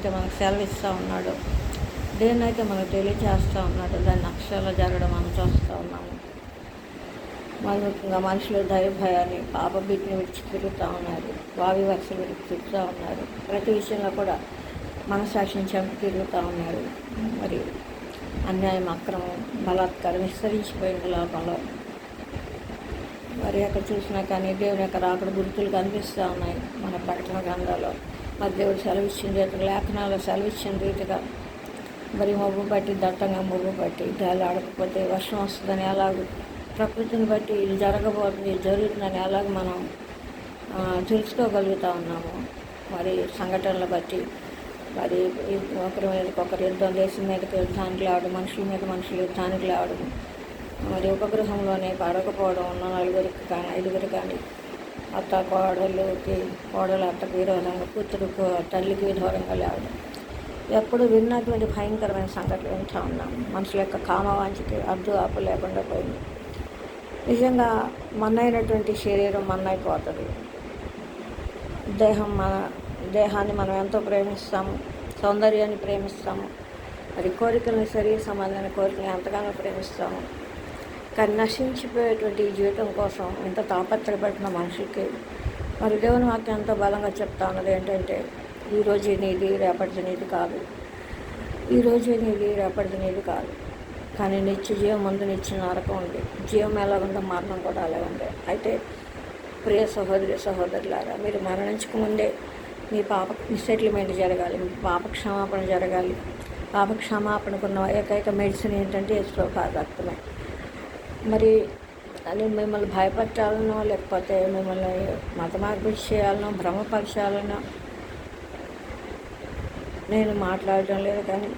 అయితే మనకు సెలవిస్తూ ఉన్నాడో, దేన్నైతే మనకు తెలియజేస్తూ ఉన్నాడో దాన్ని అక్షరాలు జరగడం మనం చూస్తూ ఉన్నాము. మరి ముఖ్యంగా మనుషులు దైవభయాన్ని పాపభీతిని విడిచి తిరుగుతూ ఉన్నారు. వావి వరుసలు విడిచి తిరుగుతూ ఉన్నారు. ప్రతి విషయంలో కూడా మనసాక్షిని చంపి తిరుగుతూ ఉన్నారు. మరి అన్యాయం, అక్రమం, బలాత్కారం విస్తరించిపోయిన లోకంలో మరి ఎక్కడ చూసినా కానీ దేవుని యొక్క రాకడ గుర్తులు కనిపిస్తూ ఉన్నాయి మన ప్రకటన గ్రంథాల్లో. మరి దేవుడు సెలవిచ్చిన రీతిగా, లేఖనాల్లో సెలవిచ్చిన రీతిగా మరి మబ్బు పట్టి, దట్టంగా మబ్బు పట్టి గాలి ఆడకపోతే వర్షం వస్తుందని ఎలాగో, ప్రకృతిని బట్టి ఇది జరగబోతుంది, ఇది జరుగుతుందని ఎలాగ మనం తెలుసుకోగలుగుతూ ఉన్నాము. మరి సంఘటనలు బట్టి మరి ఒకరి మీదకి ఒకరు యుద్ధం, దేశం మీదకి యుద్ధానికి లేవడం, మనుషుల మీద మనుషులు యుద్ధానికి లేవడం, మరి ఒక గృహంలోనే పడకపోవడం, ఉన్న 4 కానీ 5 కానీ, అత్త కోడలు అత్తకు విరోధంగా, కూతురుకు తల్లికి విరోధంగా లేవడం, ఎప్పుడు విన్నటువంటి భయంకరమైన సంఘటనలు వింటూ ఉన్నాము. మనుషుల యొక్క కామవాంఛకి అడ్డు ఆపు లేకుండా పోయింది. నిజంగా మన్నైనటువంటి శరీరం మన్నైపోతుంది. దేహాన్ని మనం ఎంతో ప్రేమిస్తాము, సౌందర్యాన్ని ప్రేమిస్తాము, మరి కోరికలను, శరీర సంబంధమైన కోరికలను ఎంతగానో ప్రేమిస్తాము. కానీ నశించిపోయేటువంటి ఈ జీవితం కోసం ఎంత తాపత్రపడిన మనుషులకి మరి దేవుని వాక్యం ఎంతో బలంగా చెప్తా ఉన్నది ఏంటంటే, ఈరోజు నీది రేపటిది నీది కాదు, ఈరోజు నీది రేపటిది నీది కాదు, కానీ నిత్య జీవం ముందు నిత్య నరకం ఉంది. జీవం ఎలాగుందో మరణం కూడా అలాగే ఉంది. అయితే ప్రియ సహోదరులారా, మీరు మరణించక ముందే మీ సెటిల్మెంట్ జరగాలి, మీ క్షమాపణ జరగాలి. క్షమాపణకున్న ఏకైక మెడిసిన్ ఏంటంటే యేసు రక్తమే. మరి అని మిమ్మల్ని భయపెట్టాలనో, లేకపోతే మిమ్మల్ని మత మార్పు చేయాలనో, భ్రమపరచాలనో నేను మాట్లాడడం లేదు, కానీ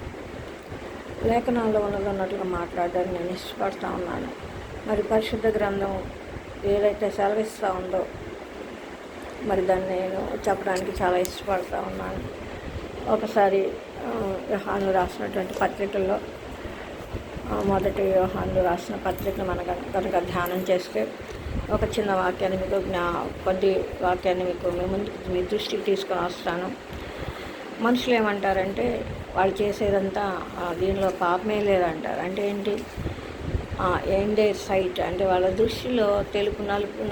లేఖనాల్లో ఉన్నట్టుగా మాట్లాడడానికి నేను ఇష్టపడుతూ ఉన్నాను. మరి పరిశుద్ధ గ్రంథం ఏదైతే సెలవిస్తూ ఉందో మరి దాన్ని నేను చెప్పడానికి చాలా ఇష్టపడుతూ ఉన్నాను. ఒకసారి యోహాను రాసినటువంటి పత్రికల్లో, మొదటి యోహాను రాసిన పత్రికను మనం కనుక ధ్యానం చేస్తే ఒక చిన్న వాక్యాన్ని కొద్ది వాక్యాన్ని మీ దృష్టికి తీసుకొని వస్తాను. మనుషులు ఏమంటారంటే, వాళ్ళు చేసేదంతా దీనిలో పాపమే లేదంటారు. అంటే ఏంటి? ఎండే సైట్ అంటే వాళ్ళ దృష్టిలో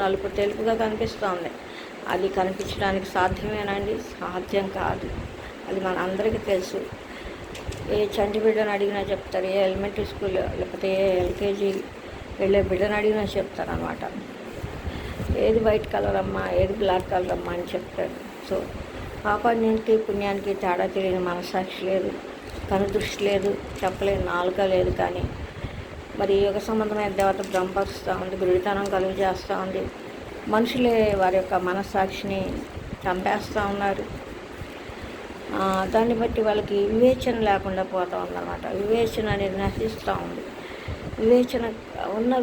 నలుపు తెలుపుగా కనిపిస్తుంది. అది కనిపించడానికి సాధ్యమేనండి? సాధ్యం కాదు. అది మన అందరికీ తెలుసు. ఏ చంటి బిడ్డను అడిగినా చెప్తారు, ఏ ఎలిమెంటరీ స్కూల్ లేకపోతే ఏ ఎల్కేజీ వెళ్ళే బిడ్డను అడిగినా చెప్తారనమాట. ఏది వైట్ కలర్ అమ్మా, ఏది బ్లాక్ కలర్ అమ్మా అని చెప్తారు. సో పాపానికి పుణ్యానికి తేడా తెలియని మనసాక్షి లేదు, కనుదృష్టి లేదు, చెప్పలేని నాలుక లేదు. కానీ మరి యుగ సంబంధమైన దేవత భ్రమపరుస్తూ ఉంది, గుడితనం కలుగు చేస్తూ ఉంది. మనుషులే వారి యొక్క మనస్సాక్షిని చంపేస్తూ ఉన్నారు. దాన్ని బట్టి వాళ్ళకి వివేచన లేకుండా పోతూ ఉందన్నమాట. వివేచన అనేది నశిస్తూ ఉంది.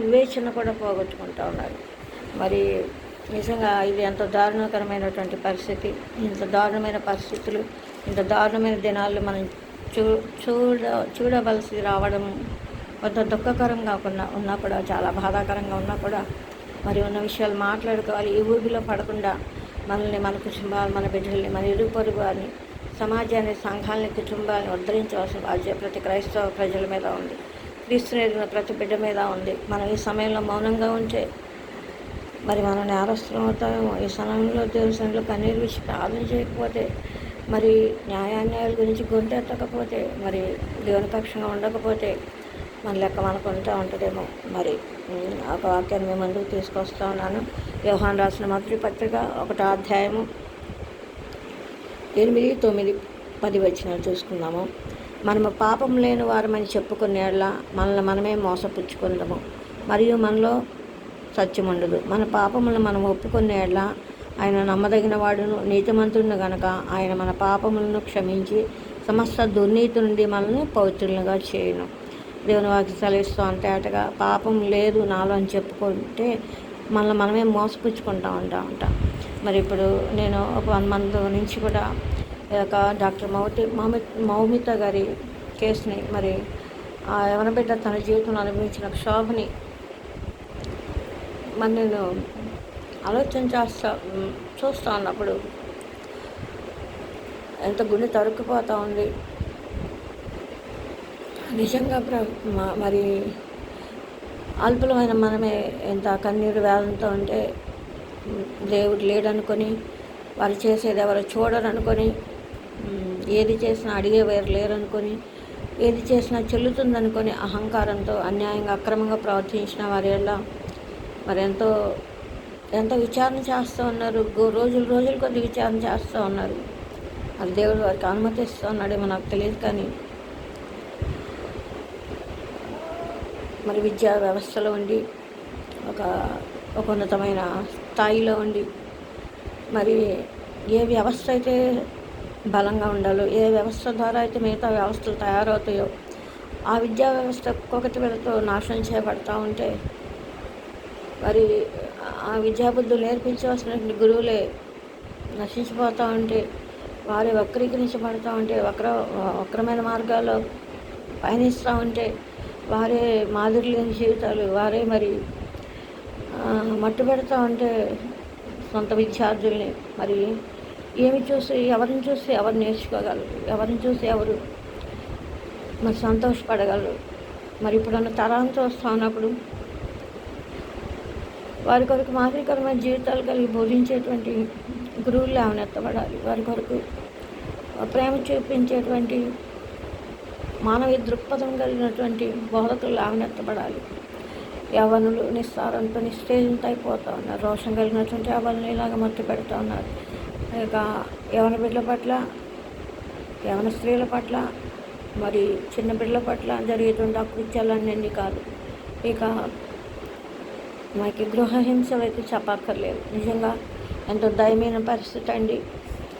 వివేచన కూడా పోగొట్టుకుంటూ ఉన్నారు. మరి నిజంగా ఇది ఎంతో దారుణకరమైనటువంటి పరిస్థితి. ఇంత దారుణమైన పరిస్థితులు, ఇంత దారుణమైన దినాల్లో మనం చూడవలసి రావడం కొంత దుఃఖకరంగా ఉన్నా కూడా, చాలా బాధాకరంగా ఉన్నా కూడా మరి ఉన్న విషయాలు మాట్లాడుకోవాలి. ఈ ఊబిలో పడకుండా మనల్ని, మన కుటుంబాలు, మన బిడ్డల్ని, మన ఇరుగు పొరుగు వారిని, సమాజాన్ని, సంఘాలని, కుటుంబాలను ఉద్ధరించవలసిన బాధ్యత ప్రతి క్రైస్తవ ప్రజల మీద ఉంది. క్రీస్తుని ఎరిగిన ప్రతి బిడ్డ మీద ఉంది. మనం ఈ సమయంలో మౌనంగా ఉంటే మరి మనం నేరస్తులం అవుతామేమో. ఈ సమయంలో దేవుని సన్నిధిలో కన్నీరు విడిచి ప్రార్థన చేయకపోతే, మరి న్యాయాన్యాయాల గురించి గొంతెత్తకపోతే, మరి దేవుని పక్షంగా ఉండకపోతే మన లెక్క మనకు ఉంటుందేమో. మరి ఒక వాక్యాన్ని మేము ముందుకు తీసుకొస్తా ఉన్నాను. యోహాను రాసిన మొదటి పత్రిక 1వ అధ్యాయము 8, 9, 10 వచనాలు చూసుకుందాము. మనము పాపం లేని వారమని చెప్పుకునేలా మనల్ని మనమే మోసపుచ్చుకుందాము, మరియు మనలో సత్యం ఉండదు. మన పాపములను మనం ఒప్పుకునేలా ఆయన నమ్మదగిన వాడును, నీతిమంతుడును గనక ఆయన మన పాపములను క్షమించి సమస్త దుర్నీతి నుండి మనల్ని పవిత్రులుగా చేయను. దేవుని వాక్యం సెలవిస్తూ అంతేటగా పాపం లేదు నాలో అని చెప్పుకుంటే మనల్ని మనమే మోసపుచ్చుకుంటా ఉంటా. మరి ఇప్పుడు నేను ఒక 1 month నుంచి కూడా ఒక డాక్టర్ మౌమిత గారి కేసుని, మరి ఆ యవన బిడ్డ తన జీవితంలో అనుభవించిన క్షోభని మరి నేను ఆలోచన చూస్తూ ఉన్నప్పుడు ఎంత గుండె తరుక్కుపోతూ ఉంది. నిజంగా మరి అల్పులమైన మనమే ఎంత కన్నీరు వేదంతో ఉంటే దేవుడు లేడనుకొని, వారు చేసేది ఎవరు చూడరనుకొని, ఏది చేసినా అడిగేవారు లేరనుకొని, ఏది చేసినా చెల్లుతుందనుకొని అహంకారంతో అన్యాయంగా అక్రమంగా ప్రవర్తించిన వారి వల్ల మరి ఎంతో విచారణ చేస్తూ ఉన్నారు. రోజులు కొద్ది విచారణ చేస్తూ ఉన్నారు. అది దేవుడు వారికి అనుమతిస్తూ ఉన్నాడేమో నాకు తెలియదు. కానీ మరి విద్యా వ్యవస్థలో ఉండి ఒక ఉన్నతమైన స్థాయిలో ఉండి మరి ఏ వ్యవస్థ అయితే బలంగా ఉండాలో, ఏ వ్యవస్థ ద్వారా అయితే మిగతా వ్యవస్థలు తయారవుతాయో ఆ విద్యా వ్యవస్థ ఒక్కొక్కటి వెళతో నాశనం చేయబడతా ఉంటే మరి ఆ విద్యాబుద్ధులు నేర్పించవలసిన గురువులే నశించిపోతూ ఉంటే, వారే వక్రీకరించబడుతూ ఉంటే, వక్రమైన మార్గాల్లో పయనిస్తూ ఉంటే, వారే మాదిరి లేని జీవితాలు వారే మరి మట్టు పెడతా ఉంటే సొంత విద్యార్థుల్ని మరి ఎవరిని చూసి ఎవరు నేర్చుకోగలరు, ఎవరిని చూసి ఎవరు మరి సంతోషపడగలరు. మరి ఇప్పుడున్న తరాంతో వస్తూ ఉన్నప్పుడు వారి కొరకు మాదిరికరమైన జీవితాలు కలిగి బోధించేటువంటి గురువులు లేవనెత్తబడాలి. వారి కొరకు ప్రేమ చూపించేటువంటి మానవీయ దృక్పథం కలిగినటువంటి బోధకులు లేవనెత్తబడాలి. యవ్వనులు నిస్సారంతో నిస్తేజంతో అయిపోతూ ఉన్నారు. రోషం కలిగినటువంటి యవ్వనులు ఇలాగ మత్తు పెడుతూ ఉన్నారు. ఇక యవ్వన బిడ్డల పట్ల, యవ్వన స్త్రీల పట్ల, మరి చిన్న బిడ్డల పట్ల జరిగేటువంటి అకృత్యాలన్నీ కాదు, ఇక మనకి గృహహింసలు అయితే చెప్పక్కర్లేదు. నిజంగా ఎంతో దయమైన పరిస్థితి అండి.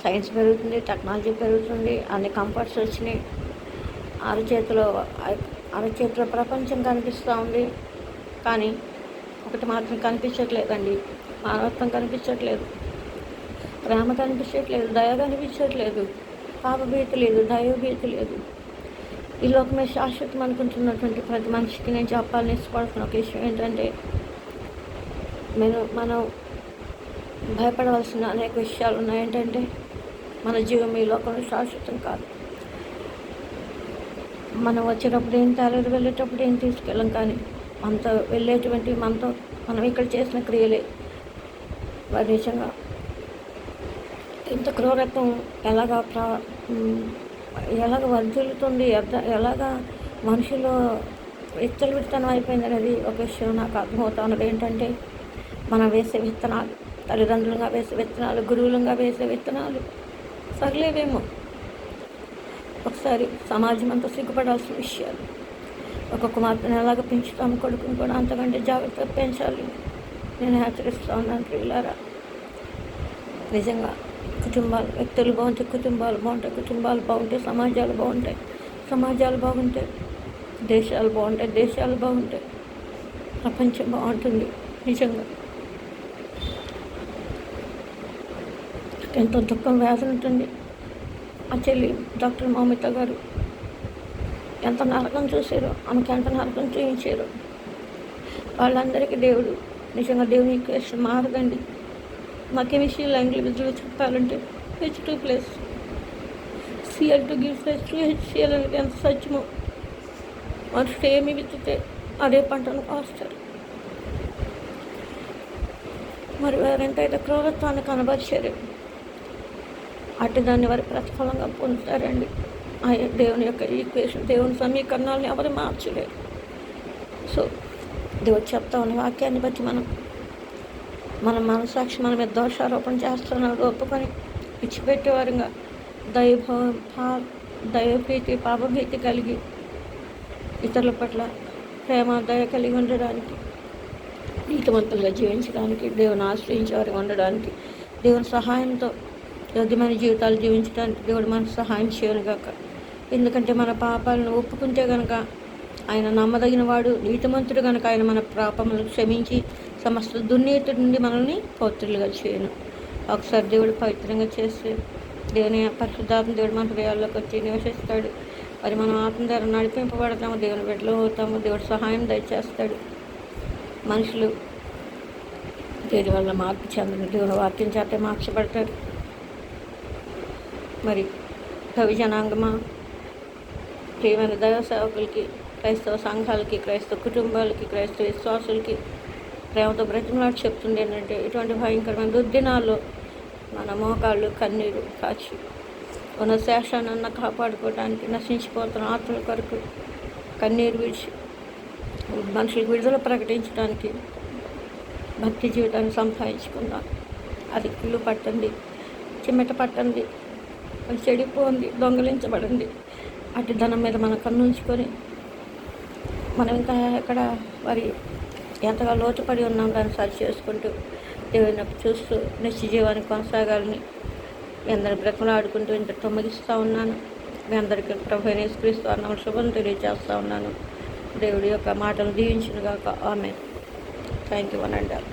సైన్స్ పెరుగుతుంది, టెక్నాలజీ పెరుగుతుంది, అన్ని కంఫర్ట్స్ వచ్చినాయి. అరచేతిలో ప్రపంచం కనిపిస్తూ ఉంది. కానీ ఒకటి మాత్రం కనిపించట్లేదండి, మానవత్వం కనిపించట్లేదు, ప్రేమ కనిపించట్లేదు, దయ కనిపించట్లేదు, పాపభీతి లేదు, దైవభీతి లేదు. ఈ లోకమే శాశ్వతం అనుకుంటున్నటువంటి ప్రతి మనిషికి నేను చెప్పాలని ఇష్టపడుతున్న ఒక విషయం ఏంటంటే, మనం భయపడవలసిన అనేక విషయాలు ఉన్నాయి. ఏంటంటే మన జీవం ఈ లోకంలో శాశ్వతం కాదు. మనం వచ్చేటప్పుడు ఏం తేలేదు, వెళ్ళేటప్పుడు ఏం తీసుకెళ్ళం. కానీ మనతో వెళ్ళేటువంటి మనం ఇక్కడ చేసిన క్రియలే మరి నిజంగా ఇంత క్రూరత్వం ఎలాగ వర్ధిల్లుతుంది, ఎలాగా మనుషులు విత్తనం అయిపోయింది అనేది ఒక విషయం నాకు అర్థమవుతున్నది. ఏంటంటే మనం వేసే విత్తనాలు, తల్లిదండ్రులుగా వేసే విత్తనాలు, గురువులుగా వేసే విత్తనాలు సరిలేవేమో. ఒకసారి సమాజం అంతా సిగ్గుపడాల్సిన విషయాలు. ఒక కుమార్తెను ఎలాగ పెంచుతాము, కొడుకుని కూడా అంతకంటే జాగ్రత్తగా పెంచాలి. నేను హెచ్చరిస్తూ ఉన్నాను ప్రియులారా. నిజంగా వ్యక్తులు బాగుంటాయి, కుటుంబాలు బాగుంటాయి, కుటుంబాలు బాగుంటాయి, సమాజాలు బాగుంటాయి, సమాజాలు బాగుంటాయి, దేశాలు బాగుంటాయి, దేశాలు బాగుంటాయి, ప్రపంచం బాగుంటుంది. నిజంగా ఎంతో దుఃఖం, వేదన ఉంటుంది. ఆ చెల్లి డాక్టర్ మౌమిత గారు ఎంత నరకం చూసారో, ఆమెకి ఎంత నరకం చూపించారో. వాళ్ళందరికీ దేవుడు నిజంగా దేవుని ఈక్వేషన్ మారదండి. మాకే విషయం లాంగ్వేజ్లో చెప్పాలంటే H2+ Cl2 gives H2HCl అనేది ఎంత సత్యమో. మనుషులు ఏమి విత్తితే అదే పంటను కోస్తారు. మరి వారెంతైతే క్రూరత్వాన్ని కనబరిచారు, అటు దాన్ని వారి ప్రతిఫలంగా పొందుతారండి. దేవుని యొక్క ఈక్వేషన్, దేవుని సమీకరణాలను ఎవరు మార్చలేరు. సో దేవుడు చెప్తా ఉన్న వాక్యాన్ని బట్టి మన మనసాక్షి మన మీద దోషారోపణ చేస్తున్నారు ఒప్పుకొని విడిచిపెట్టేవారుగా దైవప్రీతి, పాపభీతి కలిగి ఇతరుల పట్ల ప్రేమ, దయ కలిగి ఉండడానికి, నీతిమంతులుగా జీవించడానికి, దేవుని ఆశ్రయించేవారు ఉండడానికి, దేవుని సహాయంతో యోగ్యమైన జీవితాలు జీవించడానికి దేవుడు మనకు సహాయం చేయను గాక. ఎందుకంటే మన పాపాలను ఒప్పుకుంటే కనుక ఆయన నమ్మదగిన వాడు, నీతిమంతుడు కనుక ఆయన మన పాపములను క్షమించి సమస్త దుర్నీతి నుండి మనల్ని పవిత్రులుగా చేయను. ఒకసారి దేవుడు పవిత్రంగా చేస్తే దేవుని పరిశుద్ధాత్మ దేవుడు మన హృదయాల్లోకి వచ్చి నివసిస్తాడు. మరి మనం ఆత్మ ద్వారా నడిపింపబడతాము, దేవుని బిడ్డలో అవుతాము, దేవుడు సహాయం దయచేస్తాడు. మనుషులు దేని వల్ల మార్పు చెందని దేవుని వాక్యం చేత మార్చబడతారు. మరి కవి జనాంగమా, ప్రియమైన దైవ సేవకులకి, క్రైస్తవ సంఘాలకి, క్రైస్తవ కుటుంబాలకి, క్రైస్తవ విశ్వాసులకి ప్రేమతో బ్రతిమలాడి చెప్తుంది ఏంటంటే, ఇటువంటి భయంకరమైన దుర్దినాల్లో మన మోకాళ్ళు కన్నీరు కాచి ఉన్న శేషాన్ని కాపాడుకోవడానికి నశించిపోతున్న ఆత్మల కొరకు కన్నీరు విడిచి మనుషులకు విడుదల ప్రకటించడానికి భక్తి జీవితాన్ని సంపాదించుకుందాం. అది కుళ్ళు పట్టండి, చిమ్మెట పట్టండి, అది చెడిపోయింది, దొంగలించబడింది. అటు ధనం మీద మన కన్ను ఉంచుకొని మనం ఇంకా ఎక్కడ మరి ఎంతగా లోటుపడి ఉన్నాం దాన్ని సరి చేసుకుంటూ దేవుని చూస్తూ నిత్య జీవాన్ని కొనసాగాలని మీ అందరి బ్రతమలాడుకుంటూ ఇంతటితో ముగిస్తూ ఉన్నాను. మీ అందరికీ ప్రభువైన యేసుక్రీస్తు నామమున శుభం తెలియజేస్తూ ఉన్నాను. దేవుడి యొక్క మాటలు దీవించునుగాక. ఆమేన్. Thank you one and all.